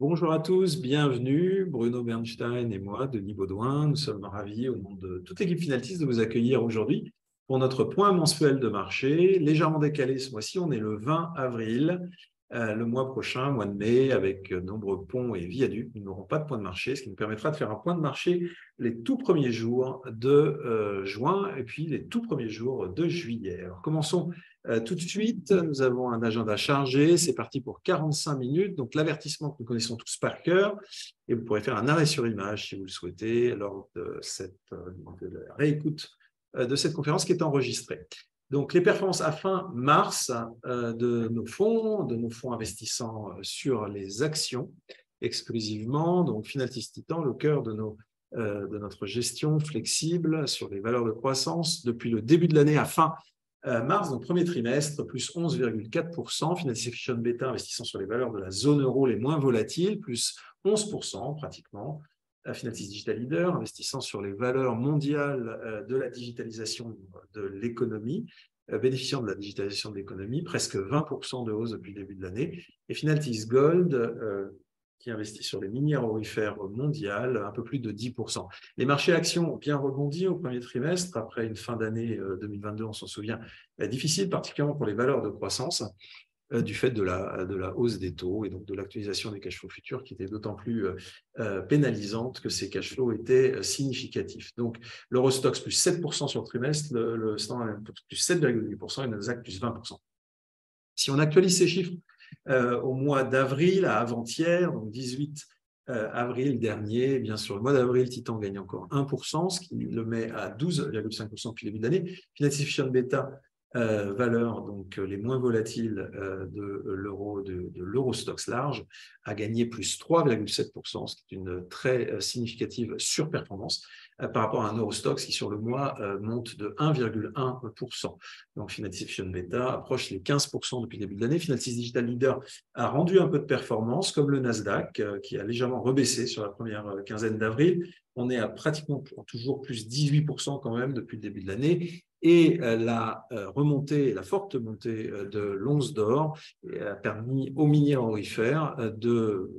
Bonjour à tous, bienvenue. Bruno Bernstein et moi, Denis Baudouin, nous sommes ravis au nom de toute l'équipe Finaltis de vous accueillir aujourd'hui pour notre point mensuel de marché, légèrement décalé ce mois-ci. On est le 20 avril, le mois prochain, mois de mai, avec de nombreux ponts et viaducs. Nous n'aurons pas de point de marché, ce qui nous permettra de faire un point de marché les tout premiers jours de juin et puis les tout premiers jours de juillet. Alors, commençons tout de suite. Nous avons un agenda chargé. C'est parti pour 45 minutes. Donc, l'avertissement que nous connaissons tous par cœur. Et vous pourrez faire un arrêt sur image si vous le souhaitez lors de la réécoute de cette conférence qui est enregistrée. Donc, les performances à fin mars de nos fonds investissant sur les actions exclusivement. Donc, Finaltis Titan, le cœur de notre gestion flexible sur les valeurs de croissance depuis le début de l'année à fin mars, donc premier trimestre, plus 11,4%. Finaltis Efficient Beta investissant sur les valeurs de la zone euro les moins volatiles, plus 11% pratiquement. Finaltis Digital Leader investissant sur les valeurs mondiales de la digitalisation de l'économie, bénéficiant de la digitalisation de l'économie, presque 20% de hausse depuis le début de l'année. Et Finaltis Gold, qui investit sur les minières aurifères mondiales, un peu plus de 10%. Les marchés actions ont bien rebondi au premier trimestre, après une fin d'année 2022, on s'en souvient, difficile, particulièrement pour les valeurs de croissance, du fait de la hausse des taux et donc de l'actualisation des cash flows futurs qui était d'autant plus pénalisante que ces cash flows étaient significatifs. Donc, l'Eurostoxx plus 7% sur le trimestre, le Standard & Poor's plus 7,8% et le Nasdaq plus 20%. Si on actualise ces chiffres au mois d'avril, à avant-hier, donc 18 avril dernier, bien sûr, le mois d'avril, Titan gagne encore 1%, ce qui le met à 12,5% depuis le début de l'année. Finaltis Efficient Beta, valeurs donc les moins volatiles de l'euro, de l'Eurostoxx large, a gagné plus 3,7%, ce qui est une très significative surperformance par rapport à un Eurostoxx qui sur le mois monte de 1,1%. Donc Finaltis Efficient Beta approche les 15% depuis le début de l'année. Finaltis Digital Leader a rendu un peu de performance, comme le Nasdaq, qui a légèrement rebaissé sur la première quinzaine d'avril. On est à pratiquement toujours plus 18% quand même depuis le début de l'année. Et la forte montée de l'once d'or a permis aux minières aurifères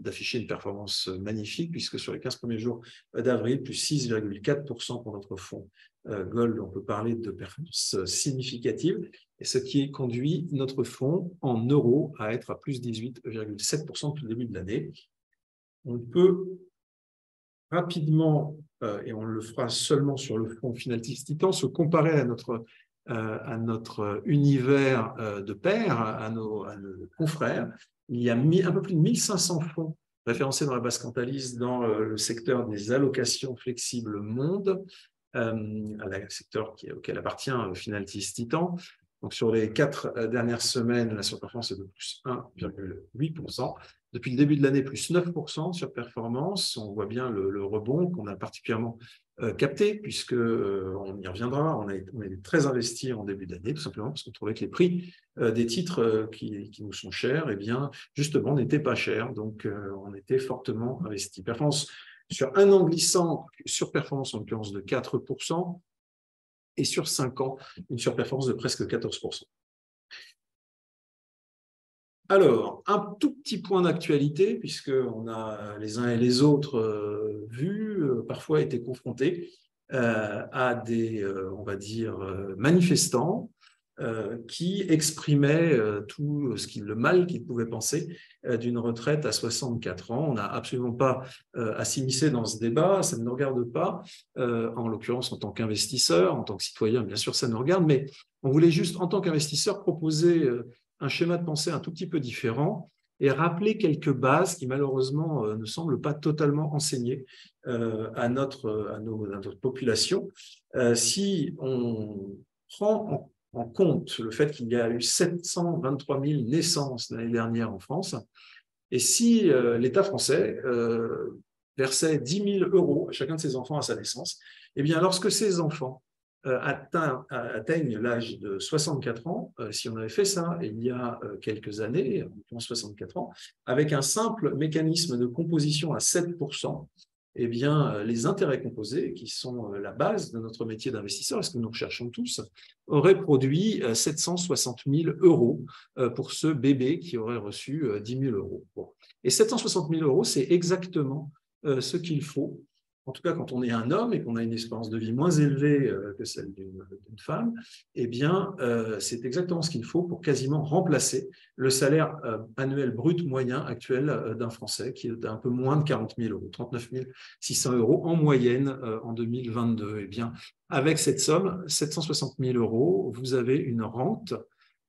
d'afficher une performance magnifique, puisque sur les 15 premiers jours d'avril, plus 6,4% pour notre fonds Gold, on peut parler de performance significative, et ce qui conduit notre fonds en euros à être à plus 18,7% depuis le début de l'année. On peut rapidement, et on le fera seulement sur le fonds Finaltis Titan, se comparer à notre univers de pairs, à nos confrères. Il y a un peu plus de 1500 fonds référencés dans la base Cantalis dans le secteur des allocations flexibles monde, un secteur auquel appartient Finaltis Titan. Donc, sur les 4 dernières semaines, la surperformance est de plus 1,8%. Depuis le début de l'année, plus 9% sur performance. On voit bien le rebond qu'on a particulièrement capté, puisqu'on y reviendra. On est très investi en début d'année, tout simplement parce qu'on trouvait que les prix des titres qui nous sont chers, eh bien, justement, n'étaient pas chers. Donc, on était fortement investi. Performance sur un an glissant, surperformance en l'occurrence de 4%, et sur 5 ans, une surperformance de presque 14%. Alors, un tout petit point d'actualité, puisqu'on a les uns et les autres parfois été confrontés à des, on va dire, manifestants qui exprimaient tout le mal qu'ils pouvaient penser d'une retraite à 64 ans. On n'a absolument pas à s'immiscer dans ce débat, ça ne nous regarde pas, en l'occurrence en tant qu'investisseur, en tant que citoyen, bien sûr, ça nous regarde, mais on voulait juste, en tant qu'investisseur, proposer un schéma de pensée un tout petit peu différent et rappeler quelques bases qui, malheureusement, ne semblent pas totalement enseignées à notre population. Si on prend en compte le fait qu'il y a eu 723 000 naissances l'année dernière en France, et si l'État français versait 10 000 € à chacun de ses enfants à sa naissance, eh bien, lorsque ces enfants atteignent l'âge de 64 ans, si on avait fait ça il y a quelques années, en 64 ans, avec un simple mécanisme de composition à 7%, eh bien, les intérêts composés, qui sont la base de notre métier d'investisseur, et ce que nous recherchons tous, auraient produit 760 000 euros pour ce bébé qui aurait reçu 10 000 euros. Bon. Et 760 000 euros, c'est exactement ce qu'il faut, en tout cas quand on est un homme et qu'on a une espérance de vie moins élevée que celle d'une femme, eh bien, c'est exactement ce qu'il faut pour quasiment remplacer le salaire annuel brut moyen actuel d'un Français, qui est d'un peu moins de 40 000 euros, 39 600 euros en moyenne en 2022. Eh bien, avec cette somme, 760 000 euros, vous avez une rente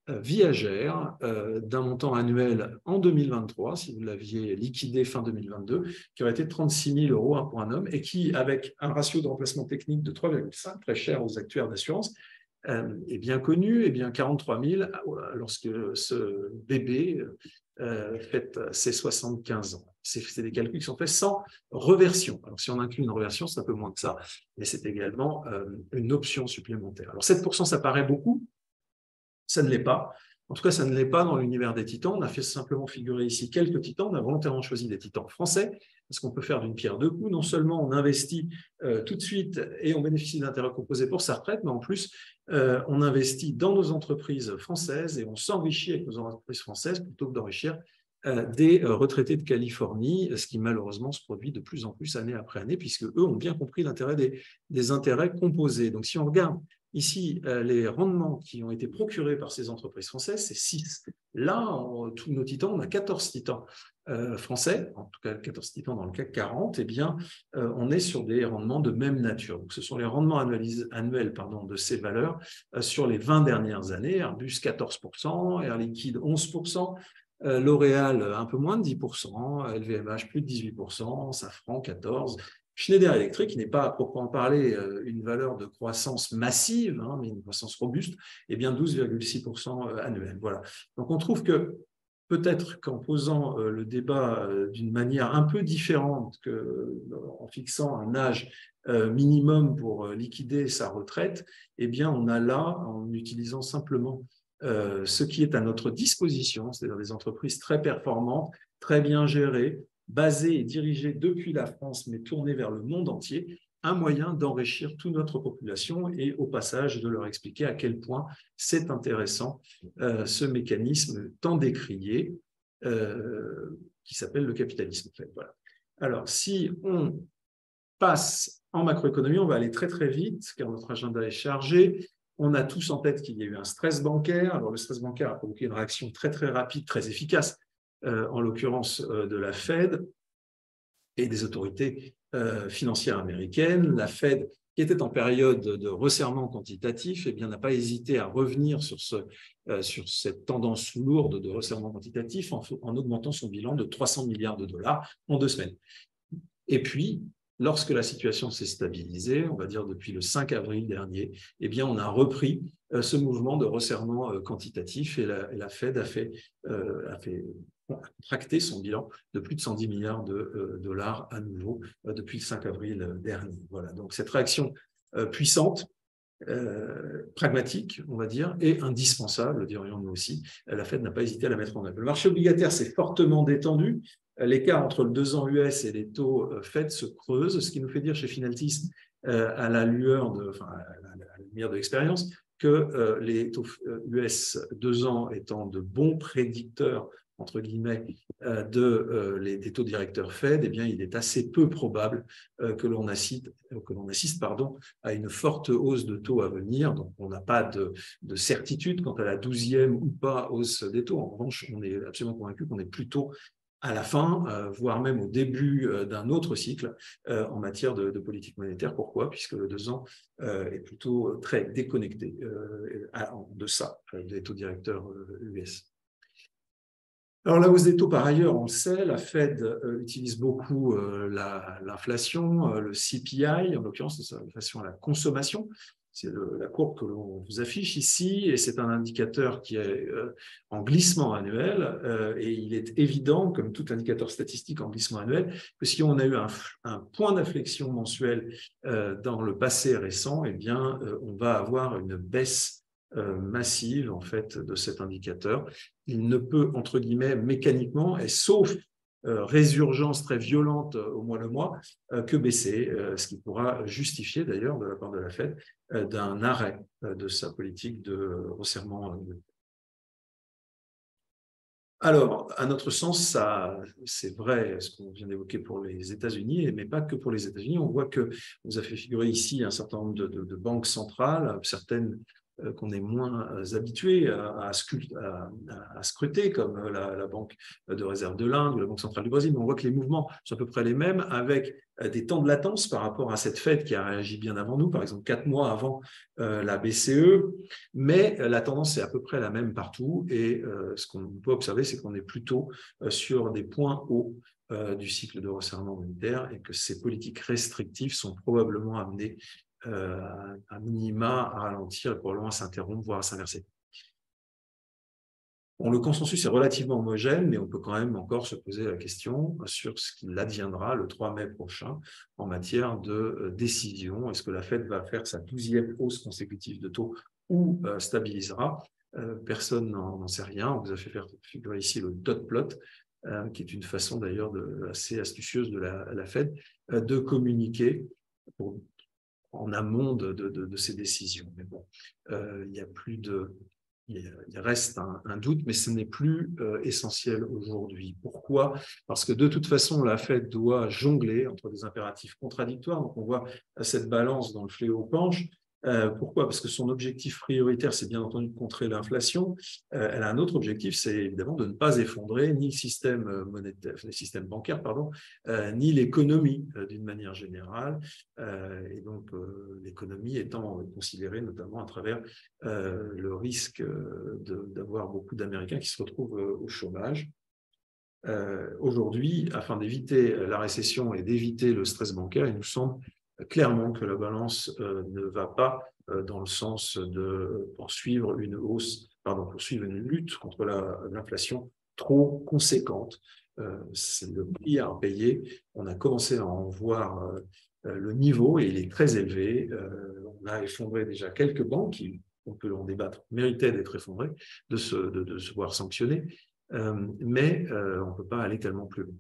viagère d'un montant annuel en 2023, si vous l'aviez liquidé fin 2022, qui aurait été de 36 000 euros pour un homme et qui, avec un ratio de remplacement technique de 3,5, très cher aux actuaires d'assurance, est bien connu, et bien 43 000 lorsque ce bébé fête ses 75 ans. C'est des calculs qui sont faits sans reversion. Alors, si on inclut une reversion, c'est un peu moins que ça, mais c'est également une option supplémentaire. Alors, 7%, ça paraît beaucoup. Ça ne l'est pas. En tout cas, ça ne l'est pas dans l'univers des titans. On a fait simplement figurer ici quelques titans. On a volontairement choisi des titans français parce qu'on peut faire d'une pierre deux coups. Non seulement on investit tout de suite et on bénéficie d'intérêts composés pour sa retraite, mais en plus, on investit dans nos entreprises françaises et on s'enrichit avec nos entreprises françaises plutôt que d'enrichir des retraités de Californie, ce qui malheureusement se produit de plus en plus année après année, puisque eux ont bien compris l'intérêt des intérêts composés. Donc, si on regarde ici, les rendements qui ont été procurés par ces entreprises françaises, c'est 6. Là, tous nos titans, on a 14 titans français, en tout cas 14 titans dans le CAC 40, eh bien, on est sur des rendements de même nature. Donc, ce sont les rendements annuels de ces valeurs sur les 20 dernières années. Airbus 14%, Air Liquide 11%, L'Oréal un peu moins de 10%, LVMH plus de 18%, Safran 14%. Schneider Electric, qui n'est pas à proprement parler une valeur de croissance massive, mais une croissance robuste, eh bien 12,6% annuel. Voilà. Donc on trouve que peut-être qu'en posant le débat d'une manière un peu différente qu'en fixant un âge minimum pour liquider sa retraite, eh bien on a là, en utilisant simplement ce qui est à notre disposition, c'est-à-dire des entreprises très performantes, très bien gérées, basées et dirigées depuis la France, mais tournées vers le monde entier, un moyen d'enrichir toute notre population et au passage de leur expliquer à quel point c'est intéressant ce mécanisme tant décrié qui s'appelle le capitalisme. En fait. Voilà. Alors, si on passe en macroéconomie, on va aller très très vite car notre agenda est chargé. On a tous en tête qu'il y a eu un stress bancaire. Alors, le stress bancaire a provoqué une réaction très très rapide, très efficace, en l'occurrence de la Fed et des autorités financières américaines. La Fed, qui était en période de resserrement quantitatif, eh bien, n'a pas hésité à revenir sur cette tendance lourde de resserrement quantitatif en augmentant son bilan de 300 milliards de dollars en 2 semaines. Et puis, lorsque la situation s'est stabilisée, on va dire depuis le 5 avril dernier, eh bien, on a repris ce mouvement de resserrement quantitatif et la Fed a fait contracter son bilan de plus de 110 milliards de dollars à nouveau depuis le 5 avril dernier. Voilà. Donc, cette réaction puissante, pragmatique, on va dire, et indispensable, dirions-nous aussi, la Fed n'a pas hésité à la mettre en œuvre. Le marché obligataire s'est fortement détendu. L'écart entre le 2 ans US et les taux Fed se creuse, ce qui nous fait dire chez Finaltis, à la lumière de l'expérience, que les taux US 2 ans étant de bons prédicteurs entre guillemets, des taux directeurs Fed, eh bien, il est assez peu probable que l'on assiste à une forte hausse de taux à venir. Donc, on n'a pas de certitude quant à la 12e ou pas hausse des taux. En revanche, on est absolument convaincu qu'on est plutôt à la fin, voire même au début d'un autre cycle en matière de politique monétaire. Pourquoi? Puisque le 2 ans est plutôt très déconnecté en deçà des taux directeurs US. Alors, la hausse des taux, par ailleurs, on le sait, la Fed utilise beaucoup l'inflation, le CPI, en l'occurrence, c'est l'inflation à la consommation. C'est la courbe que l'on vous affiche ici, et c'est un indicateur qui est en glissement annuel, et il est évident, comme tout indicateur statistique en glissement annuel, que si on a eu un point d'inflexion mensuel dans le passé récent, eh bien, on va avoir une baisse massive en fait de cet indicateur. Il ne peut, entre guillemets, mécaniquement, et sauf résurgence très violente au mois le mois que baisser, ce qui pourra justifier d'ailleurs de la part de la Fed d'un arrêt de sa politique de resserrement. Alors, à notre sens, c'est vrai ce qu'on vient d'évoquer pour les États-Unis, mais pas que pour les États-Unis. On voit que vous avez fait figurer ici un certain nombre de banques centrales, certaines qu'on est moins habitués à scruter, comme la Banque de réserve de l'Inde ou la Banque centrale du Brésil. Mais on voit que les mouvements sont à peu près les mêmes, avec des temps de latence par rapport à cette Fed qui a réagi bien avant nous, par exemple 4 mois avant la BCE. Mais la tendance est à peu près la même partout. Et ce qu'on peut observer, c'est qu'on est plutôt sur des points hauts du cycle de resserrement monétaire et que ces politiques restrictives sont probablement amenées à minima à ralentir et probablement à s'interrompre, voire à s'inverser. Bon, le consensus est relativement homogène, mais on peut quand même encore se poser la question sur ce qu'il adviendra le 3 mai prochain en matière de décision. Est-ce que la Fed va faire sa 12e hausse consécutive de taux ou stabilisera? Personne n'en sait rien. On vous a fait faire figurer ici le dot plot, qui est une façon d'ailleurs assez astucieuse de la Fed de communiquer en amont de ces décisions. Mais bon, il reste un doute, mais ce n'est plus essentiel aujourd'hui. Pourquoi? Parce que de toute façon, la Fed doit jongler entre des impératifs contradictoires. Donc, on voit cette balance dans le fléau penche. Pourquoi? Parce que son objectif prioritaire, c'est bien entendu de contrer l'inflation. Elle a un autre objectif, c'est évidemment de ne pas effondrer ni le système monétaire, le système bancaire, pardon, ni l'économie d'une manière générale. Et donc, l'économie étant considérée notamment à travers le risque d'avoir beaucoup d'Américains qui se retrouvent au chômage. Aujourd'hui, afin d'éviter la récession et d'éviter le stress bancaire, il nous semble clairement que la balance ne va pas dans le sens de poursuivre une lutte contre l'inflation trop conséquente. C'est le prix à payer. On a commencé à en voir le niveau et il est très élevé. On a effondré déjà quelques banques qui, on peut en débattre, méritaient d'être effondrées, de se voir sanctionnées, mais on ne peut pas aller tellement plus loin.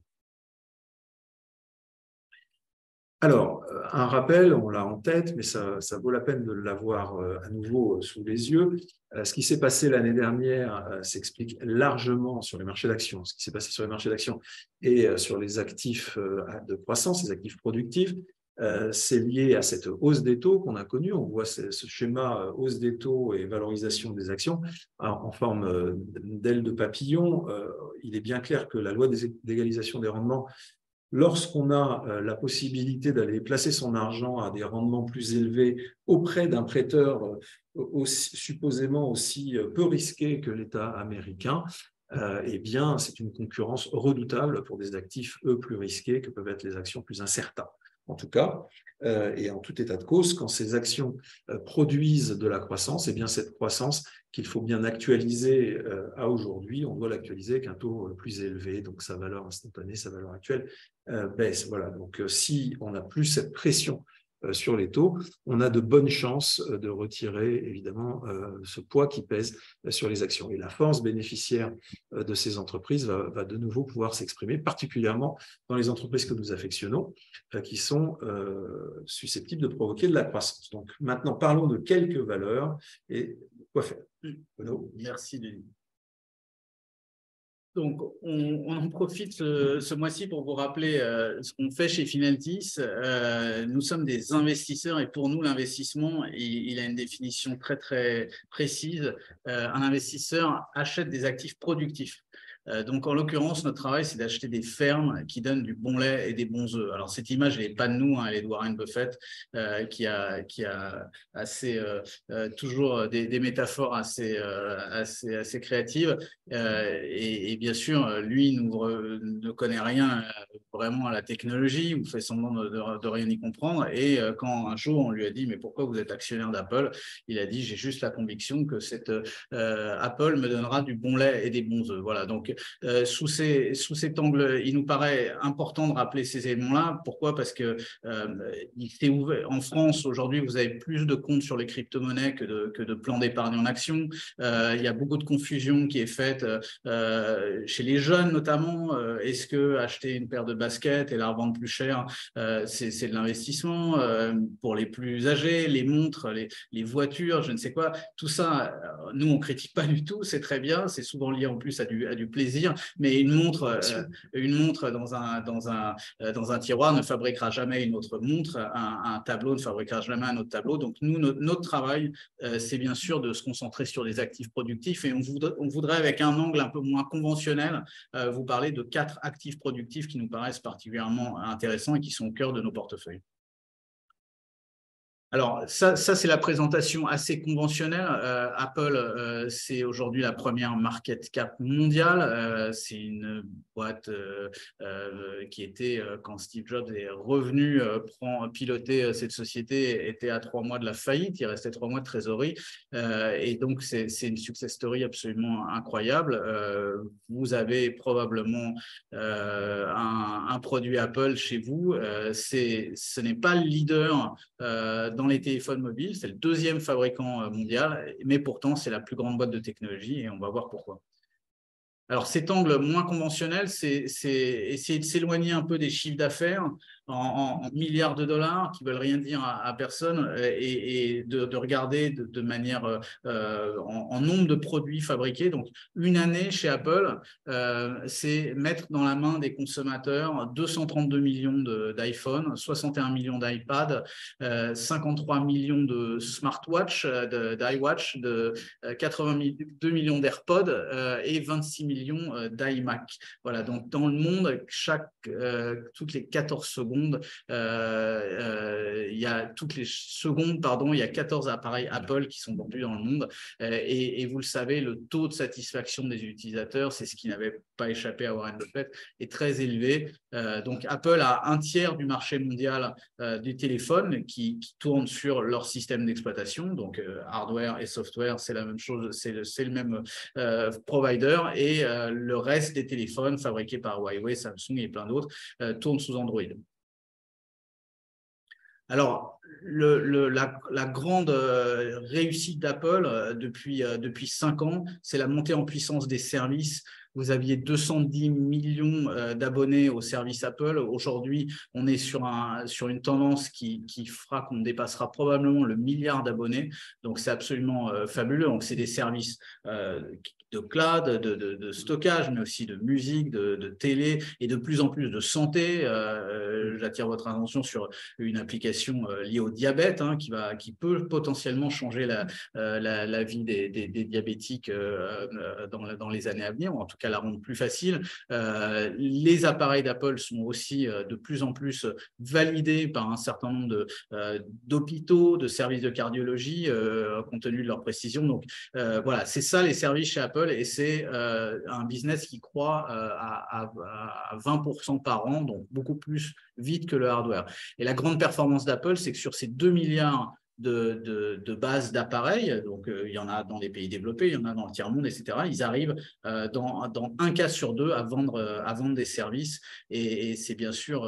Alors, un rappel, on l'a en tête, mais ça vaut la peine de l'avoir à nouveau sous les yeux. Ce qui s'est passé l'année dernière s'explique largement sur les marchés d'actions. Ce qui s'est passé sur les marchés d'actions et sur les actifs de croissance, les actifs productifs, c'est lié à cette hausse des taux qu'on a connue. On voit ce schéma hausse des taux et valorisation des actions en forme d'aile de papillon. Il est bien clair que la loi d'égalisation des rendements, lorsqu'on a la possibilité d'aller placer son argent à des rendements plus élevés auprès d'un prêteur supposément aussi peu risqué que l'État américain, eh bien, c'est une concurrence redoutable pour des actifs, eux, plus risqués que peuvent être les actions plus incertaines. En tout cas, et en tout état de cause, quand ces actions produisent de la croissance, eh bien cette croissance qu'il faut bien actualiser à aujourd'hui, on doit l'actualiser avec un taux plus élevé, donc sa valeur instantanée, sa valeur actuelle baisse. Voilà. Donc si on n'a plus cette pression sur les taux, on a de bonnes chances de retirer évidemment ce poids qui pèse sur les actions. Et la force bénéficiaire de ces entreprises va de nouveau pouvoir s'exprimer, particulièrement dans les entreprises que nous affectionnons, qui sont susceptibles de provoquer de la croissance. Donc maintenant, parlons de quelques valeurs et quoi faire. Merci Denis. Donc, on en profite ce mois-ci pour vous rappeler ce qu'on fait chez Finaltis. Nous sommes des investisseurs et pour nous, l'investissement, il a une définition très, très précise. Un investisseur achète des actifs productifs. Donc, en l'occurrence, notre travail, c'est d'acheter des fermes qui donnent du bon lait et des bons œufs. Alors, cette image, elle n'est pas de nous, hein, elle est de Warren Buffett, qui a assez, toujours des métaphores assez créatives. Et bien sûr, lui ne connaît rien vraiment à la technologie ou fait semblant de rien y comprendre. Et quand un jour on lui a dit mais pourquoi vous êtes actionnaire d'Apple, il a dit j'ai juste la conviction que Apple me donnera du bon lait et des bons œufs. Voilà, donc sous cet angle, il nous paraît important de rappeler ces éléments-là. Pourquoi? Parce que il s'est ouvert en France aujourd'hui, vous avez plus de comptes sur les crypto-monnaies que de plans d'épargne en action. Il y a beaucoup de confusion qui est faite chez les jeunes notamment. Est-ce que acheter une paire de baskets et la revendre plus cher, c'est de l'investissement? Pour les plus âgés, les montres, les voitures, je ne sais quoi, tout ça, nous on critique pas du tout, c'est très bien, c'est souvent lié en plus à du plaisir, mais une montre dans un tiroir ne fabriquera jamais une autre montre, un tableau ne fabriquera jamais un autre tableau. Donc nous, notre travail, c'est bien sûr de se concentrer sur des actifs productifs, et on voudrait avec un angle un peu moins conventionnel vous parler de 4 actifs productifs qui nous paraissent particulièrement intéressants et qui sont au cœur de nos portefeuilles. Alors, ça c'est la présentation assez conventionnelle. Apple, c'est aujourd'hui la première market cap mondiale. C'est une boîte qui était, quand Steve Jobs est revenu piloter cette société, était à 3 mois de la faillite. Il restait 3 mois de trésorerie. Et donc, c'est une success story absolument incroyable. Vous avez probablement un produit Apple chez vous. Ce n'est pas le leader dans les téléphones mobiles, c'est le 2e fabricant mondial, mais pourtant c'est la plus grande boîte de technologie et on va voir pourquoi. Alors cet angle moins conventionnel, c'est essayer de s'éloigner un peu des chiffres d'affaires en milliards de dollars qui ne veulent rien dire à personne, et de regarder de manière en nombre de produits fabriqués. Donc une année chez Apple, c'est mettre dans la main des consommateurs 232 millions d'iPhone, 61 millions d'iPad, 53 millions de smartwatch, d'iWatch, 82 millions d'AirPods et 26 millions d'iMac. Voilà, donc dans le monde, toutes les 14 secondes, il y a il y a 14 appareils Apple qui sont vendus dans le monde. Et vous le savez, le taux de satisfaction des utilisateurs, c'est ce qui n'avait pas échappé à Warren Buffett, est très élevé. Donc Apple a un tiers du marché mondial du téléphone qui tourne sur leur système d'exploitation. Donc hardware et software, c'est la même chose, c'est le même provider. Et le reste des téléphones fabriqués par Huawei, Samsung et plein d'autres tournent sous Android. Alors, la grande réussite d'Apple depuis 5 ans, c'est la montée en puissance des services. Vous aviez 210 millions d'abonnés au service Apple. Aujourd'hui, on est sur une tendance qui fera qu'on dépassera probablement le milliard d'abonnés. Donc, c'est absolument fabuleux. Donc, c'est des services de cloud, de stockage, mais aussi de musique, de télé et de plus en plus de santé. J'attire votre attention sur une application liée au diabète qui peut potentiellement changer la vie des diabétiques dans les années à venir, ou en tout cas la rendre plus facile. Les appareils d'Apple sont aussi de plus en plus validés par un certain nombre d'hôpitaux, de services de cardiologie, compte tenu de leur précision. Donc voilà, c'est ça les services chez Apple, et c'est un business qui croît à 20% par an, donc beaucoup plus vite que le hardware. Et la grande performance d'Apple, c'est que sur ces 2 milliards de bases d'appareils, donc il y en a dans les pays développés, il y en a dans le tiers-monde, etc. Ils arrivent dans un cas sur 2 à vendre des services, et c'est bien sûr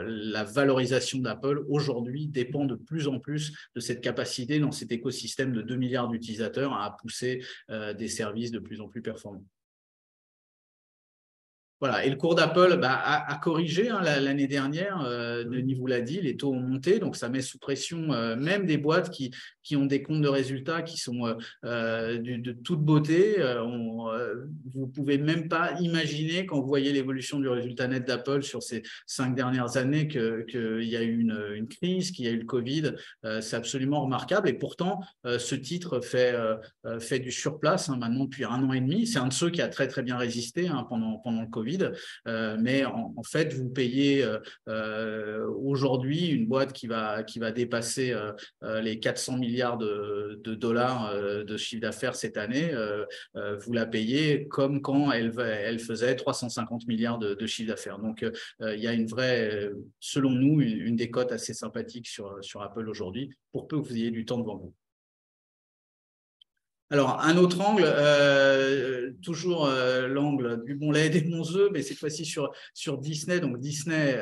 la valorisation d'Apple aujourd'hui dépend de plus en plus de cette capacité dans cet écosystème de 2 milliards d'utilisateurs à pousser des services de plus en plus performants. Voilà, et le cours d'Apple a corrigé l'année dernière. Denis vous l'a dit, les taux ont monté, donc ça met sous pression même des boîtes qui ont des comptes de résultats qui sont de toute beauté. Vous ne pouvez même pas imaginer, quand vous voyez l'évolution du résultat net d'Apple sur ces 5 dernières années, qu'il y a eu une crise, qu'il y a eu le Covid. C'est absolument remarquable, et pourtant ce titre fait du surplace maintenant depuis 1 an et demi. C'est un de ceux qui a très très bien résisté pendant le Covid. Covid. Mais en fait, vous payez aujourd'hui une boîte qui va dépasser les 400 milliards de dollars de chiffre d'affaires cette année. Vous la payez comme quand elle faisait 350 milliards de chiffre d'affaires. Donc, il y a une vraie, selon nous, une décote assez sympathique sur Apple aujourd'hui, pour peu que vous ayez du temps devant vous. Alors, un autre angle, toujours l'angle du bon lait et des bons œufs, mais cette fois-ci sur Disney. Donc, Disney,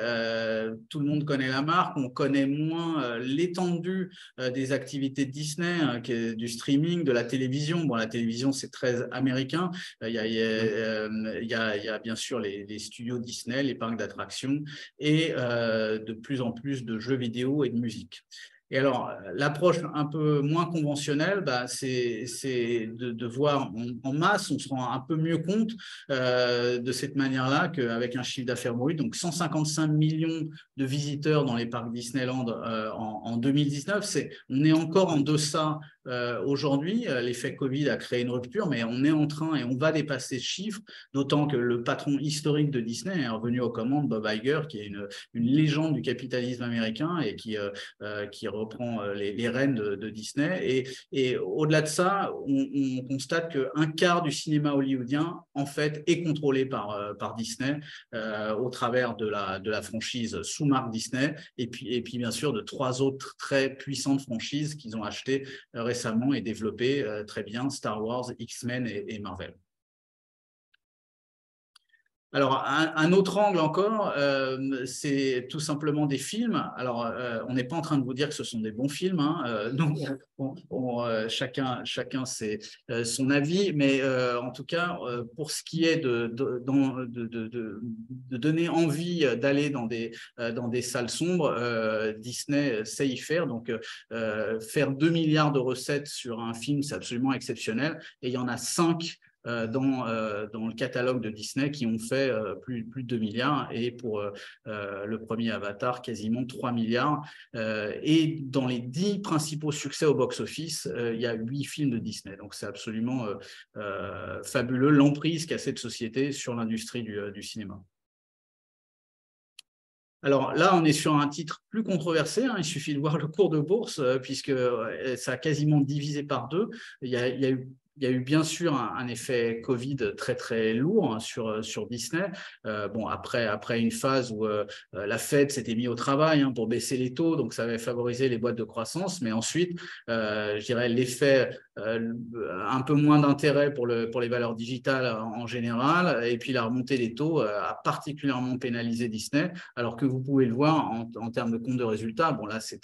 tout le monde connaît la marque, on connaît moins l'étendue des activités de Disney, du streaming, de la télévision. Bon, la télévision, c'est très américain. Il y a bien sûr les studios Disney, les parcs d'attractions et de plus en plus de jeux vidéo et de musique. Et alors, l'approche un peu moins conventionnelle, c'est de voir en masse, on se rend un peu mieux compte de cette manière-là qu'avec un chiffre d'affaires brut. Donc, 155 millions de visiteurs dans les parcs Disneyland en 2019. On est encore en deçà aujourd'hui. L'effet Covid a créé une rupture, mais on est en train et on va dépasser ce chiffre, d'autant que le patron historique de Disney est revenu aux commandes, Bob Iger, qui est une légende du capitalisme américain et qui reprend les rênes de Disney. Et au-delà de ça, on constate qu'un quart du cinéma hollywoodien, en fait, est contrôlé par Disney au travers de la franchise sous-marque Disney et puis, bien sûr, de 3 autres très puissantes franchises qu'ils ont achetées récemment et développées très bien, Star Wars, X-Men et Marvel. Alors, un autre angle encore, c'est tout simplement des films. Alors, on n'est pas en train de vous dire que ce sont des bons films, hein, donc chacun c'est son avis, mais en tout cas, pour ce qui est de donner envie d'aller dans des salles sombres, Disney sait y faire. Donc, faire 2 milliards de recettes sur un film, c'est absolument exceptionnel. Et il y en a 5 dans le catalogue de Disney qui ont fait plus de 2 milliards et pour le premier Avatar, quasiment 3 milliards. Et dans les 10 principaux succès au box-office, il y a 8 films de Disney. Donc, c'est absolument fabuleux l'emprise qu'a cette société sur l'industrie du cinéma. Alors là, on est sur un titre plus controversé, hein. Il suffit de voir le cours de bourse puisque ça a quasiment divisé par 2. Il y a eu bien sûr un effet Covid très très lourd, hein, sur Disney. Bon, après une phase où la Fed s'était mis au travail, hein, pour baisser les taux, donc ça avait favorisé les boîtes de croissance. Mais ensuite, je dirais l'effet un peu moins d'intérêt pour les valeurs digitales en général, et puis la remontée des taux a particulièrement pénalisé Disney, alors que vous pouvez le voir en termes de compte de résultats. Bon, là, c'est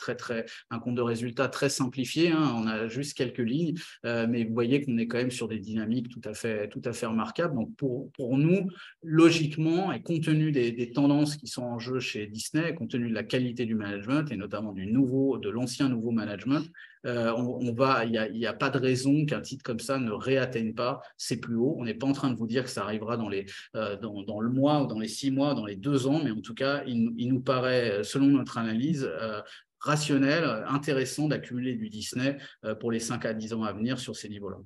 un compte de résultats très simplifié, hein, on a juste quelques lignes, mais vous voyez qu'on est quand même sur des dynamiques tout à fait remarquables. Donc, pour nous, logiquement, et compte tenu des tendances qui sont en jeu chez Disney, compte tenu de la qualité du management et notamment de l'ancien nouveau management, il n'y a pas de raison qu'un titre comme ça ne réatteigne pas ses plus hauts. On n'est pas en train de vous dire que ça arrivera dans le mois ou dans les 6 mois, dans les 2 ans, mais en tout cas, il nous paraît, selon notre analyse, rationnel, intéressant d'accumuler du Disney pour les 5 à 10 ans à venir sur ces niveaux-là.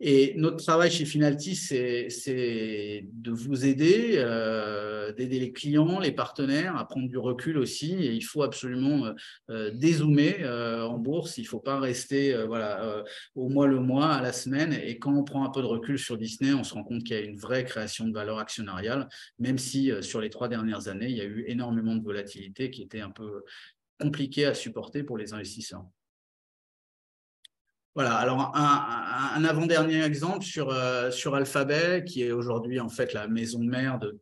Et notre travail chez Finalty, c'est de vous aider, d'aider les clients, les partenaires à prendre du recul aussi. Et il faut absolument dézoomer en bourse. Il ne faut pas rester au mois le mois, à la semaine. Et quand on prend un peu de recul sur Disney, on se rend compte qu'il y a une vraie création de valeur actionnariale, même si sur les 3 dernières années, il y a eu énormément de volatilité qui était un peu compliquée à supporter pour les investisseurs. Voilà, alors un avant-dernier exemple sur Alphabet, qui est aujourd'hui en fait la maison mère de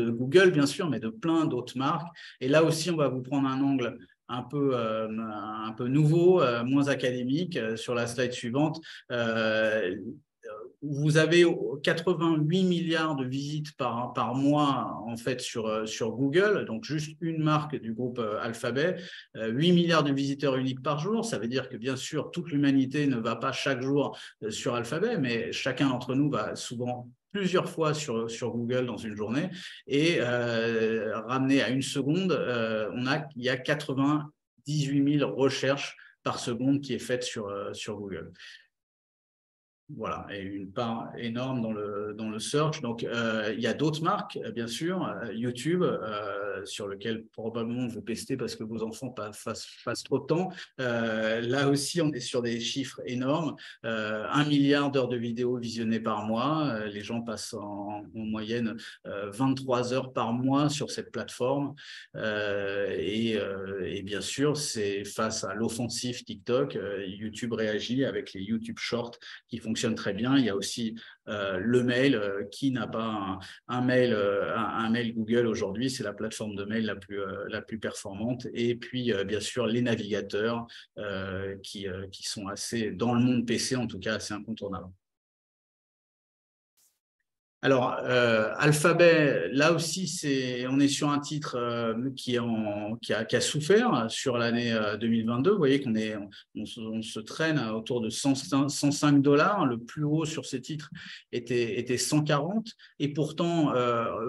Google, bien sûr, mais de plein d'autres marques. Et là aussi, on va vous prendre un angle un peu nouveau, moins académique, sur la slide suivante. Vous avez 88 milliards de visites par mois en fait sur Google, donc juste une marque du groupe Alphabet, 8 milliards de visiteurs uniques par jour. Ça veut dire que bien sûr, toute l'humanité ne va pas chaque jour sur Alphabet, mais chacun d'entre nous va souvent plusieurs fois sur Google dans une journée. Et ramené à une seconde, il y a 98 000 recherches par seconde qui est faite sur Google. Voilà, et une part énorme dans le search. Donc, il y a d'autres marques, bien sûr, YouTube, sur lequel probablement vous pestez parce que vos enfants passent trop de temps. Là aussi, on est sur des chiffres énormes. 1 milliard d'heures de vidéos visionnées par mois. Les gens passent en moyenne 23 heures par mois sur cette plateforme. Et bien sûr, c'est face à l'offensive TikTok, YouTube réagit avec les YouTube Shorts qui fonctionne très bien. Il y a aussi le mail. Qui n'a pas un mail Google aujourd'hui? C'est la plateforme de mail la plus performante. Et puis, bien sûr, les navigateurs qui sont assez, dans le monde PC en tout cas, assez incontournables. Alors, Alphabet, là aussi, on est sur un titre qui a souffert sur l'année 2022. Vous voyez on se traîne autour de 105 $. Le plus haut sur ces titres était 140. Et pourtant,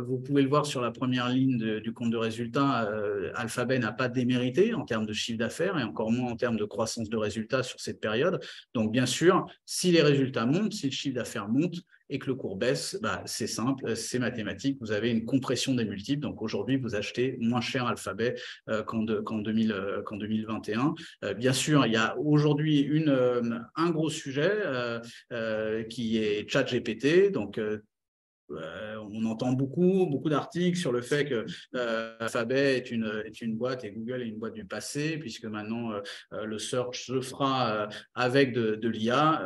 vous pouvez le voir sur la première ligne du compte de résultats, Alphabet n'a pas démérité en termes de chiffre d'affaires et encore moins en termes de croissance de résultats sur cette période. Donc, bien sûr, si les résultats montent, si le chiffre d'affaires monte, et que le cours baisse, c'est simple, c'est mathématique, vous avez une compression des multiples. Donc aujourd'hui, vous achetez moins cher Alphabet qu'en 2021. Bien sûr, il y a aujourd'hui un gros sujet qui est ChatGPT. Donc, on entend beaucoup d'articles sur le fait que Alphabet est une boîte et Google est une boîte du passé, puisque maintenant le search se fera avec de l'IA.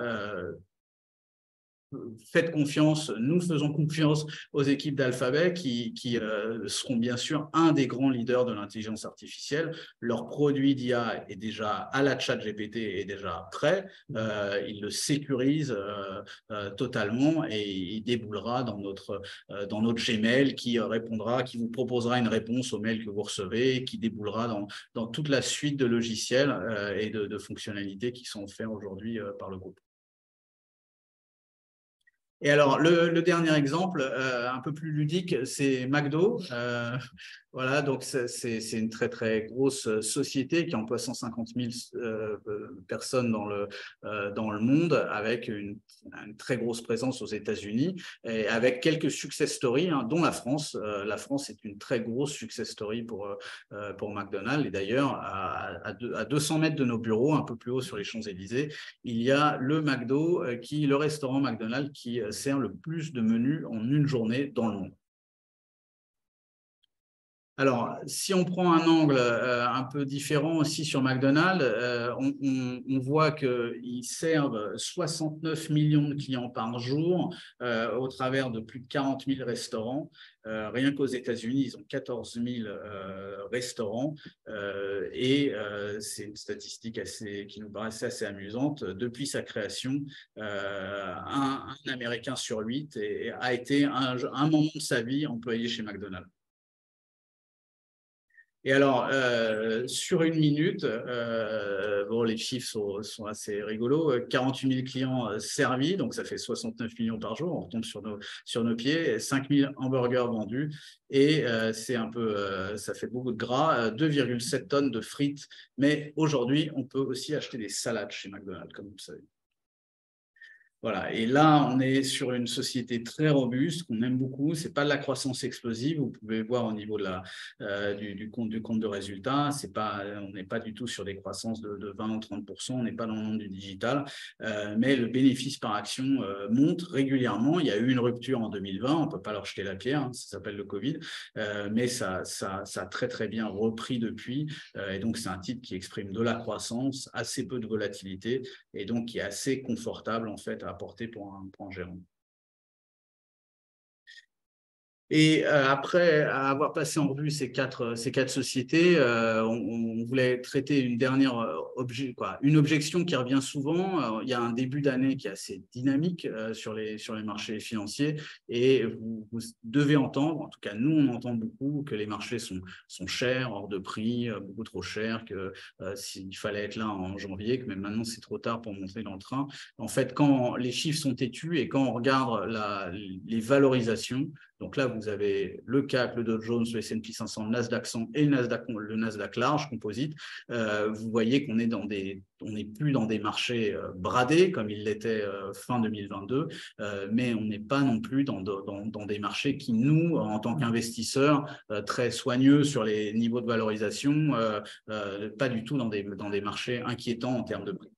Faites confiance, nous faisons confiance aux équipes d'Alphabet qui seront bien sûr un des grands leaders de l'intelligence artificielle. Leur produit d'IA est déjà à la ChatGPT est déjà prêt. Ils le sécurisent totalement et il déboulera dans notre Gmail qui vous proposera une réponse au mail que vous recevez, qui déboulera dans toute la suite de logiciels et de fonctionnalités qui sont offerts aujourd'hui par le groupe. Et alors, le dernier exemple, un peu plus ludique, c'est McDo. Voilà, donc c'est une très grosse société qui emploie 150 000 personnes dans le monde, avec une très grosse présence aux États-Unis, et avec quelques success stories, dont la France. La France est une très grosse success story pour McDonald's. Et d'ailleurs, à 200 mètres de nos bureaux, un peu plus haut sur les Champs-Élysées, il y a le le restaurant McDonald's qui sert le plus de menus en une journée dans le monde. Alors, si on prend un angle un peu différent aussi sur McDonald's, on voit qu'ils servent 69 millions de clients par jour au travers de plus de 40 000 restaurants. Rien qu'aux États-Unis, ils ont 14 000 restaurants et c'est une statistique qui nous paraissait assez amusante. Depuis sa création, un Américain sur 8 a été un moment de sa vie employé chez McDonald's. Et alors, sur une minute, bon, les chiffres sont assez rigolos. 48 000 clients servis, donc ça fait 69 millions par jour. On retombe sur nos pieds. 5 000 hamburgers vendus et ça fait beaucoup de gras. 2,7 tonnes de frites. Mais aujourd'hui, on peut aussi acheter des salades chez McDonald's, comme vous le savez. Voilà. Et là, on est sur une société très robuste qu'on aime beaucoup. Ce n'est pas de la croissance explosive. Vous pouvez voir au niveau du compte de résultats. On n'est pas du tout sur des croissances de 20 ou 30%. On n'est pas dans le monde du digital. Mais le bénéfice par action monte régulièrement. Il y a eu une rupture en 2020. On ne peut pas leur jeter la pierre. Ça s'appelle le Covid. Mais ça a très bien repris depuis. Et donc, c'est un titre qui exprime de la croissance, assez peu de volatilité et donc qui est assez confortable en fait à apporter pour un gérant. Et après avoir passé en revue ces quatre sociétés, on voulait traiter une dernière une objection qui revient souvent. Il y a un début d'année qui est assez dynamique sur les marchés financiers et vous devez entendre, en tout cas nous on entend beaucoup, que les marchés sont chers, hors de prix, beaucoup trop chers, que s'il fallait être là en janvier, que même maintenant c'est trop tard pour monter dans le train. En fait, quand les chiffres sont têtus et quand on regarde les valorisations, Donc là, vous avez le CAC, le Dow Jones, le S&P 500, le Nasdaq 100 et le Nasdaq large composite. Vous voyez qu'on est on n'est plus dans des marchés bradés comme il l'était fin 2022, mais on n'est pas non plus dans des marchés qui, nous, en tant qu'investisseurs très soigneux sur les niveaux de valorisation, pas du tout dans des marchés inquiétants en termes de prix.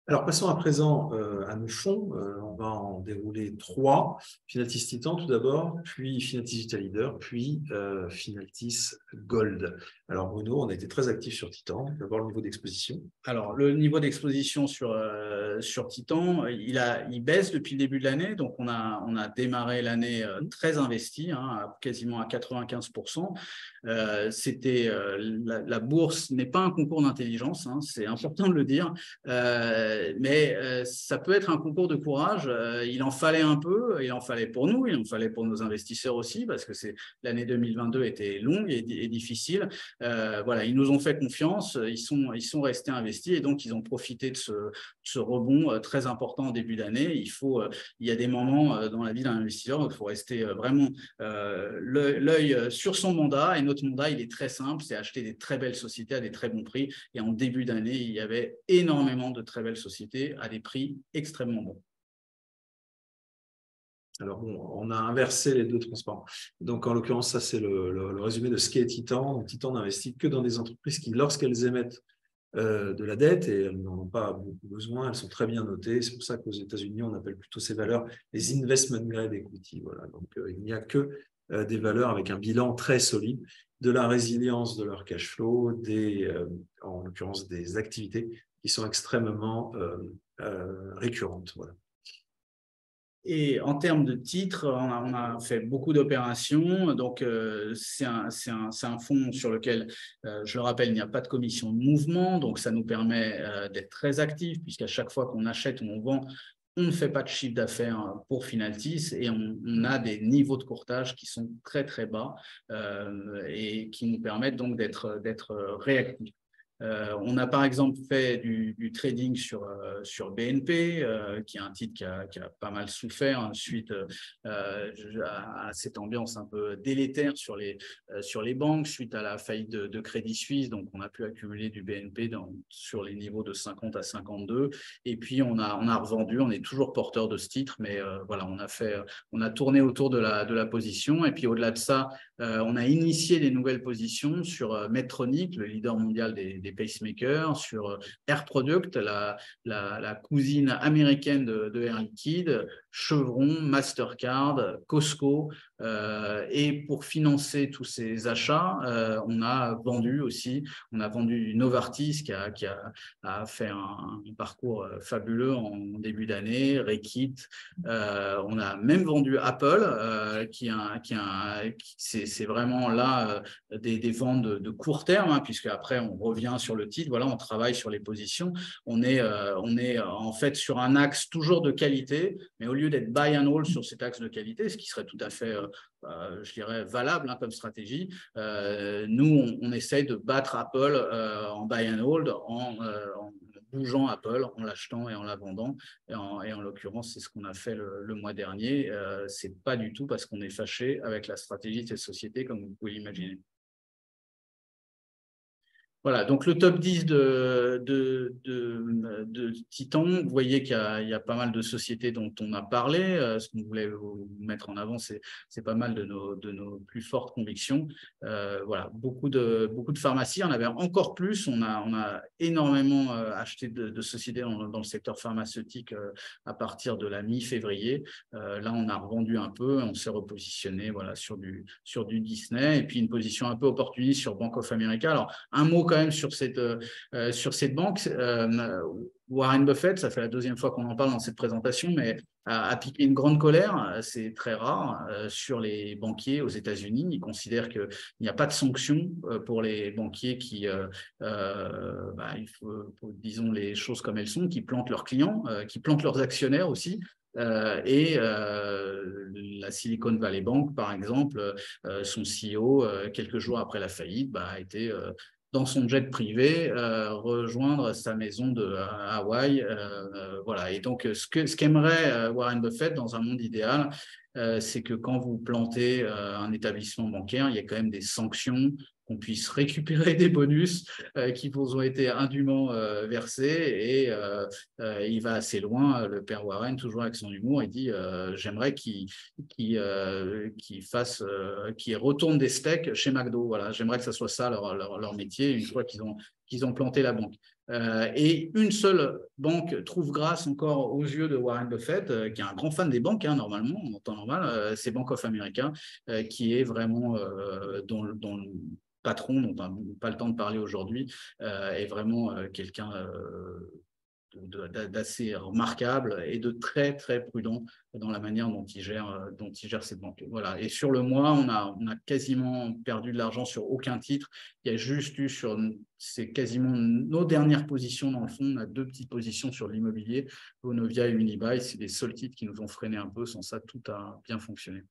Alors, passons à présent à nos fonds. On va en dérouler 3. Finaltis Titan tout d'abord, puis Finaltis Digital Leader, puis Finaltis Gold. Alors, Bruno, on a été très actifs sur Titan. D'abord, le niveau d'exposition. Alors, le niveau d'exposition sur Titan, il baisse depuis le début de l'année. Donc, on a démarré l'année très investi, quasiment à 95%. La bourse n'est pas un concours d'intelligence, c'est important de le dire, mais ça peut être un concours de courage. Il en fallait un peu, il en fallait pour nous, il en fallait pour nos investisseurs aussi, parce que l'année 2022 était longue et difficile. Voilà, ils nous ont fait confiance, ils sont restés investis et donc ils ont profité de ce rebond très important en début d'année. Il y a des moments dans la vie d'un investisseur où il faut rester vraiment l'œil sur son mandat, et notre mandat, il est très simple, c'est acheter des très belles sociétés à des très bons prix. Et en début d'année, il y avait énormément de très belles sociétés à des prix extrêmement bons. Alors, on a inversé les deux transparents. Donc, en l'occurrence, ça, c'est le résumé de ce qu'est Titan. Donc, Titan n'investit que dans des entreprises qui, lorsqu'elles émettent de la dette, et elles n'en ont pas beaucoup besoin, elles sont très bien notées. C'est pour ça qu'aux États-Unis, on appelle plutôt ces valeurs les investment grade equity. Voilà. Donc, il n'y a que des valeurs avec un bilan très solide, de la résilience de leur cash flow, en l'occurrence des activités qui sont extrêmement récurrentes. Voilà. Et en termes de titres, on a fait beaucoup d'opérations. Donc, c'est un fonds sur lequel, je le rappelle, il n'y a pas de commission de mouvement. Donc, ça nous permet d'être très actifs, puisqu'à chaque fois qu'on achète ou on vend, on ne fait pas de chiffre d'affaires pour Finaltis et on a des niveaux de courtage qui sont très, très bas et qui nous permettent donc d'être réactifs. On a par exemple fait du trading sur BNP, qui est un titre qui a pas mal souffert suite à cette ambiance un peu délétère sur les banques, suite à la faillite de Crédit Suisse. Donc, on a pu accumuler du BNP sur les niveaux de 50 à 52. Et puis, on a revendu. On est toujours porteur de ce titre, mais voilà, on a tourné autour de la position. Et puis, au-delà de ça, on a initié des nouvelles positions sur Medtronic, le leader mondial des pacemakers, sur Air Product, la cousine américaine de Air Liquide, Chevron, Mastercard, Costco. Et pour financer tous ces achats, on a vendu Novartis qui a fait un parcours fabuleux en début d'année, Reckitt. On a même vendu Apple, c'est vraiment là des ventes de court terme, puisque après on revient sur le titre. Voilà, on travaille sur les positions. On est en fait sur un axe toujours de qualité, mais au lieu d'être buy and hold sur cet axe de qualité, ce qui serait tout à fait je dirais valable comme stratégie, nous on essaye de battre Apple en buy and hold, en bougeant Apple, en l'achetant et en la vendant. Et en l'occurrence, c'est ce qu'on a fait le mois dernier. Ce n'est pas du tout parce qu'on est fâché avec la stratégie de cette société, comme vous pouvez l'imaginer. Voilà, donc le top 10 de Titan, vous voyez qu'il y a pas mal de sociétés dont on a parlé. Ce qu'on voulait vous mettre en avant, c'est pas mal de nos plus fortes convictions. Voilà, beaucoup de pharmacies. On avait encore plus. On a énormément acheté de sociétés dans le secteur pharmaceutique à partir de la mi-février. Là, on a revendu un peu, on s'est repositionné voilà, sur du Disney, et puis une position un peu opportuniste sur Bank of America. Alors, un mot quand même sur cette banque. Warren Buffett, ça fait la deuxième fois qu'on en parle dans cette présentation, mais a piqué une grande colère, c'est très rare, sur les banquiers aux États-Unis. Il considère qu'il n'y a pas de sanctions pour les banquiers qui, disons les choses comme elles sont, qui plantent leurs clients, qui plantent leurs actionnaires aussi. La Silicon Valley Bank, par exemple, son CEO, quelques jours après la faillite, a été dans son jet privé, rejoindre sa maison à Hawaï. Voilà. Et donc, ce qu'aimerait Warren Buffett dans un monde idéal, c'est que quand vous plantez un établissement bancaire, il y a quand même des sanctions, qu'on puisse récupérer des bonus qui vous ont été indûment versés. Et il va assez loin, le père Warren, toujours avec son humour, il dit j'aimerais qu'il retourne des steaks chez McDo. Voilà, j'aimerais que ça soit ça leur métier une fois qu'ils ont planté la banque. Et une seule banque trouve grâce encore aux yeux de Warren Buffett, qui est un grand fan des banques, hein, normalement, en temps normal, c'est Bank of America, qui est vraiment dont le patron, dont on n'a pas le temps de parler aujourd'hui, est vraiment quelqu'un d'assez remarquable et de très, très prudent dans la manière dont il gère cette banque. Voilà. Et sur le mois, on a quasiment perdu de l'argent sur aucun titre. Il y a juste eu c'est quasiment nos dernières positions dans le fond. On a 2 petites positions sur l'immobilier, Vonovia et Unibail. C'est les seuls titres qui nous ont freiné un peu. Sans ça, tout a bien fonctionné.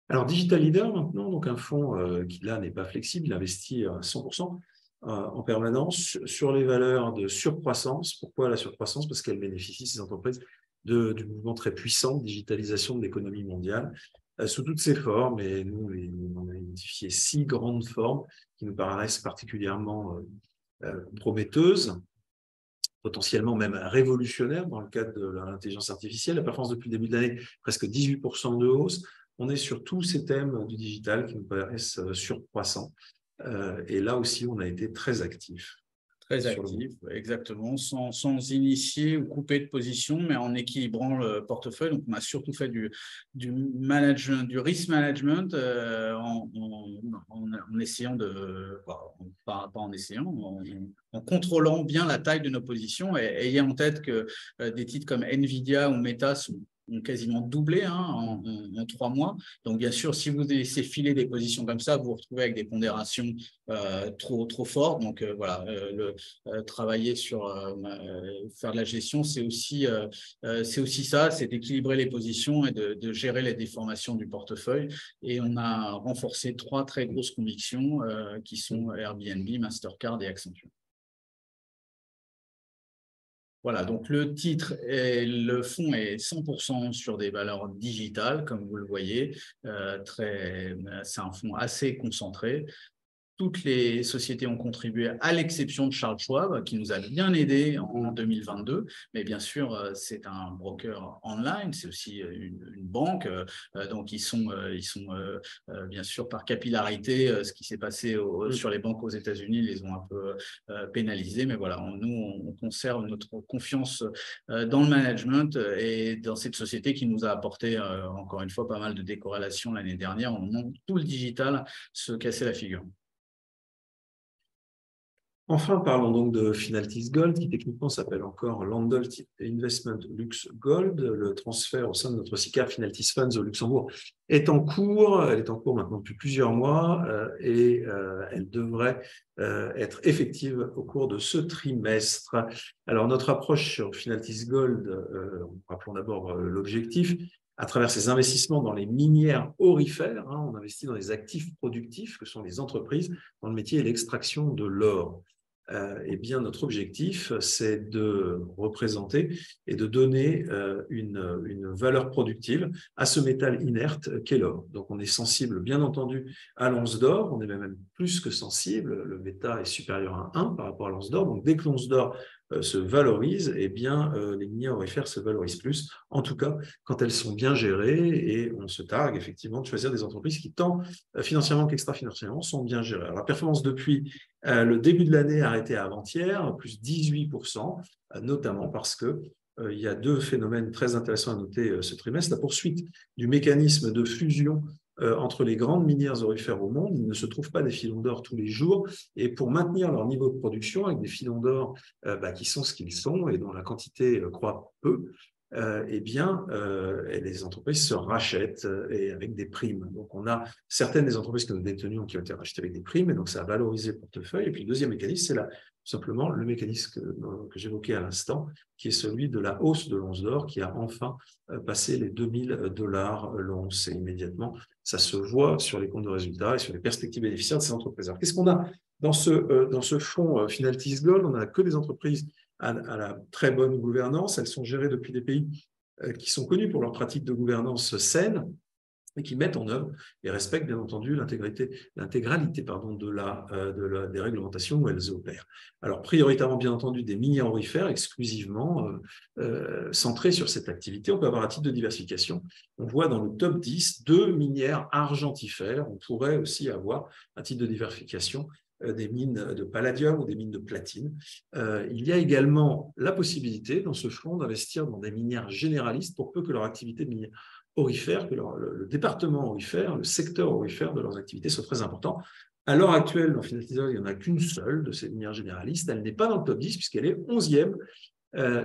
Alors, Digital Leader, maintenant, donc un fonds qui, là, n'est pas flexible, il investit à 100% en permanence sur les valeurs de surcroissance. Pourquoi la surcroissance? Parce qu'elles bénéficient, ces entreprises, du mouvement très puissant de digitalisation de l'économie mondiale sous toutes ses formes. Et nous, on a identifié 6 grandes formes qui nous paraissent particulièrement prometteuses, potentiellement même révolutionnaires dans le cadre de l'intelligence artificielle. La performance depuis le début de l'année, presque 18% de hausse. On est sur tous ces thèmes du digital qui nous paraissent surcroissants. Et là aussi, on a été très actifs. Très actif, exactement, sans initier ou couper de position, mais en équilibrant le portefeuille. Donc, on a surtout fait du management, du risk management en essayant pas en essayant, en contrôlant bien la taille de nos positions et ayant en tête que des titres comme Nvidia ou Meta ont quasiment doublé en 3 mois. Donc, bien sûr, si vous laissez filer des positions comme ça, vous vous retrouvez avec des pondérations trop fortes. Donc, voilà, travailler sur faire de la gestion, c'est aussi ça, c'est d'équilibrer les positions et de gérer les déformations du portefeuille. Et on a renforcé 3 très grosses convictions qui sont Airbnb, Mastercard et Accenture. Voilà, donc le titre et le fonds est 100% sur des valeurs digitales, comme vous le voyez. C'est un fonds assez concentré. Toutes les sociétés ont contribué, à l'exception de Charles Schwab, qui nous a bien aidés en 2022. Mais bien sûr, c'est un broker online, c'est aussi une banque. Donc, ils sont bien sûr, par capillarité, ce qui s'est passé sur les banques aux États-Unis les ont un peu pénalisés. Mais voilà, nous, on conserve notre confiance dans le management et dans cette société qui nous a apporté, encore une fois, pas mal de décorrélations l'année dernière, au moment où tout le digital se cassait la figure. Enfin, parlons donc de Finaltis Gold, qui techniquement s'appelle encore Landel Investment Lux Gold. Le transfert au sein de notre SICAV Finaltis Funds au Luxembourg est en cours. Elle est en cours maintenant depuis plusieurs mois et elle devrait être effective au cours de ce trimestre. Alors, notre approche sur Finaltis Gold, rappelons d'abord l'objectif. À travers ces investissements dans les minières aurifères, on investit dans les actifs productifs que sont les entreprises dont le métier est l'extraction de l'or. Eh bien, notre objectif, c'est de représenter et de donner une valeur productive à ce métal inerte qu'est l'or. Donc, on est sensible, bien entendu, à l'once d'or. On est même plus que sensible. Le bêta est supérieur à 1 par rapport à l'once d'or. Donc, dès que l'once d'or se valorise, eh bien, les minières aurifères se valorisent plus, en tout cas quand elles sont bien gérées, et on se targue effectivement de choisir des entreprises qui, tant financièrement qu'extra-financièrement, sont bien gérées. Alors, la performance depuis le début de l'année arrêté à avant-hier, plus 18%, notamment parce que il y a 2 phénomènes très intéressants à noter ce trimestre. La poursuite du mécanisme de fusion entre les grandes minières aurifères au monde. Il ne se trouve pas des filons d'or tous les jours, et pour maintenir leur niveau de production avec des filons d'or qui sont ce qu'ils sont et dont la quantité croît peu, et les entreprises se rachètent et avec des primes. Donc, on a certaines des entreprises que nous détenions qui ont été rachetées avec des primes, et donc ça a valorisé le portefeuille. Et puis, le deuxième mécanisme, c'est simplement le mécanisme que j'évoquais à l'instant, qui est celui de la hausse de l'once d'or, qui a enfin passé les $2000 l'once. Et immédiatement, ça se voit sur les comptes de résultats et sur les perspectives bénéficiaires de ces entreprises. Alors, qu'est-ce qu'on a dans ce fonds Finaltis Gold? On n'a que des entreprises à la très bonne gouvernance. Elles sont gérées depuis des pays qui sont connus pour leurs pratiques de gouvernance saines et qui mettent en œuvre et respectent bien entendu l'intégralité des réglementations où elles opèrent. Alors, prioritairement, bien entendu, des minières aurifères exclusivement centrées sur cette activité. On peut avoir un titre de diversification. On voit dans le top 10 2 minières argentifères. On pourrait aussi avoir un titre de diversification des mines de palladium ou des mines de platine. Il y a également la possibilité dans ce fonds d'investir dans des minières généralistes pour peu que leur activité de minière aurifère, que le département aurifère, le secteur aurifère de leurs activités soit très important. À l'heure actuelle, dans Finaltis Gold, il n'y en a qu'une seule de ces minières généralistes. Elle n'est pas dans le top 10 puisqu'elle est 11e.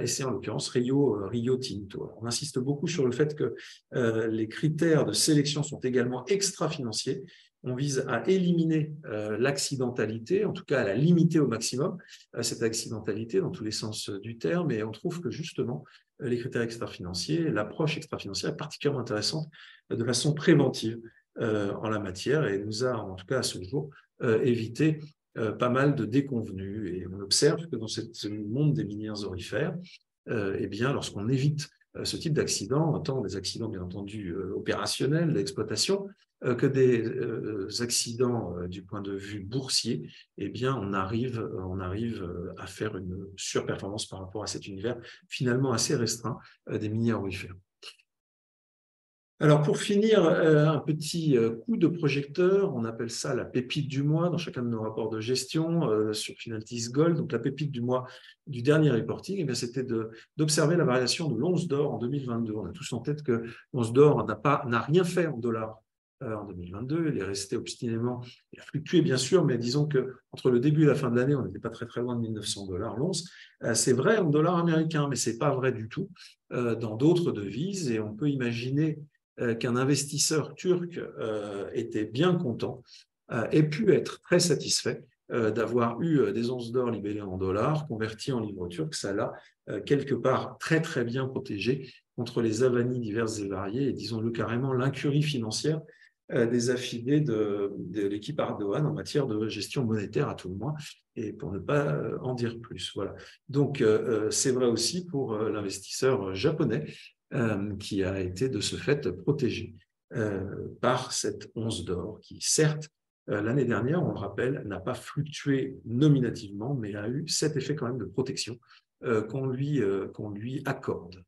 Et c'est en l'occurrence Rio Tinto. On insiste beaucoup sur le fait que les critères de sélection sont également extra-financiers. On vise à éliminer l'accidentalité, en tout cas à la limiter au maximum, cette accidentalité dans tous les sens du terme, et on trouve que justement les critères extra-financiers, l'approche extra-financière est particulièrement intéressante de façon préventive en la matière et nous a, en tout cas à ce jour, évité pas mal de déconvenues. Et on observe que dans ce monde des minières aurifères, eh bien, lorsqu'on évite ce type d'accident, tant des accidents bien entendu opérationnels, d'exploitation, que des accidents du point de vue boursier, eh bien, on arrive à faire une surperformance par rapport à cet univers finalement assez restreint des minières aurifères. Alors, pour finir, un petit coup de projecteur, on appelle ça la pépite du mois dans chacun de nos rapports de gestion sur Finaltis Gold. Donc, la pépite du mois du dernier reporting, eh bien, c'était d'observer la variation de l'once d'or en 2022. On a tous en tête que l'once d'or n'a rien fait en dollars en 2022. Il est resté obstinément, il a fluctué bien sûr, mais disons qu'entre le début et la fin de l'année, on n'était pas très très loin de $1900 l'once. C'est vrai en dollars américains, mais ce n'est pas vrai du tout dans d'autres devises. Et on peut imaginer qu'un investisseur turc était bien content et pu être très satisfait d'avoir eu des onces d'or libellées en dollars, converties en livres turcs. Ça l'a quelque part très très bien protégé contre les avanies diverses et variées et disons-le carrément l'incurie financière des affidés de l'équipe Erdogan en matière de gestion monétaire à tout le moins, et pour ne pas en dire plus. Voilà. Donc, c'est vrai aussi pour l'investisseur japonais qui a été de ce fait protégé par cette once d'or qui, certes, l'année dernière, on le rappelle, n'a pas fluctué nominativement, mais a eu cet effet quand même de protection qu'on lui accorde.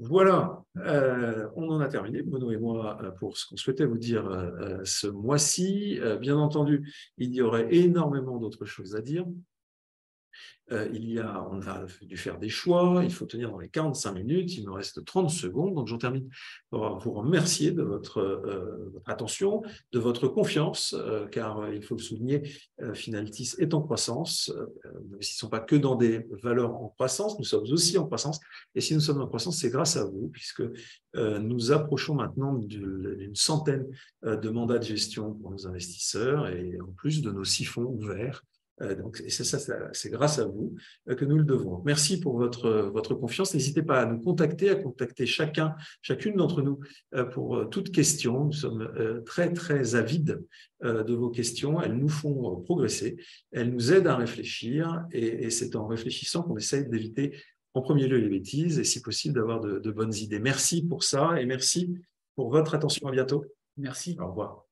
Voilà, on en a terminé, Bruno et moi, pour ce qu'on souhaitait vous dire ce mois-ci. Bien entendu, il y aurait énormément d'autres choses à dire. On a dû faire des choix, il faut tenir dans les 45 minutes, il me reste 30 secondes, donc j'en termine pour vous remercier de votre attention, de votre confiance, car il faut le souligner, Finaltis est en croissance, nous n'investissons pas que dans des valeurs en croissance, nous sommes aussi en croissance, et si nous sommes en croissance, c'est grâce à vous, puisque nous approchons maintenant d'une centaine de mandats de gestion pour nos investisseurs, et en plus de nos siphons ouverts. Donc, et c'est grâce à vous que nous le devons. Merci pour votre confiance. N'hésitez pas à nous contacter, à contacter chacune d'entre nous pour toute question. Nous sommes très, très avides de vos questions. Elles nous font progresser, elles nous aident à réfléchir et c'est en réfléchissant qu'on essaye d'éviter en premier lieu les bêtises et si possible d'avoir de bonnes idées. Merci pour ça et merci pour votre attention. À bientôt. Merci. Au revoir.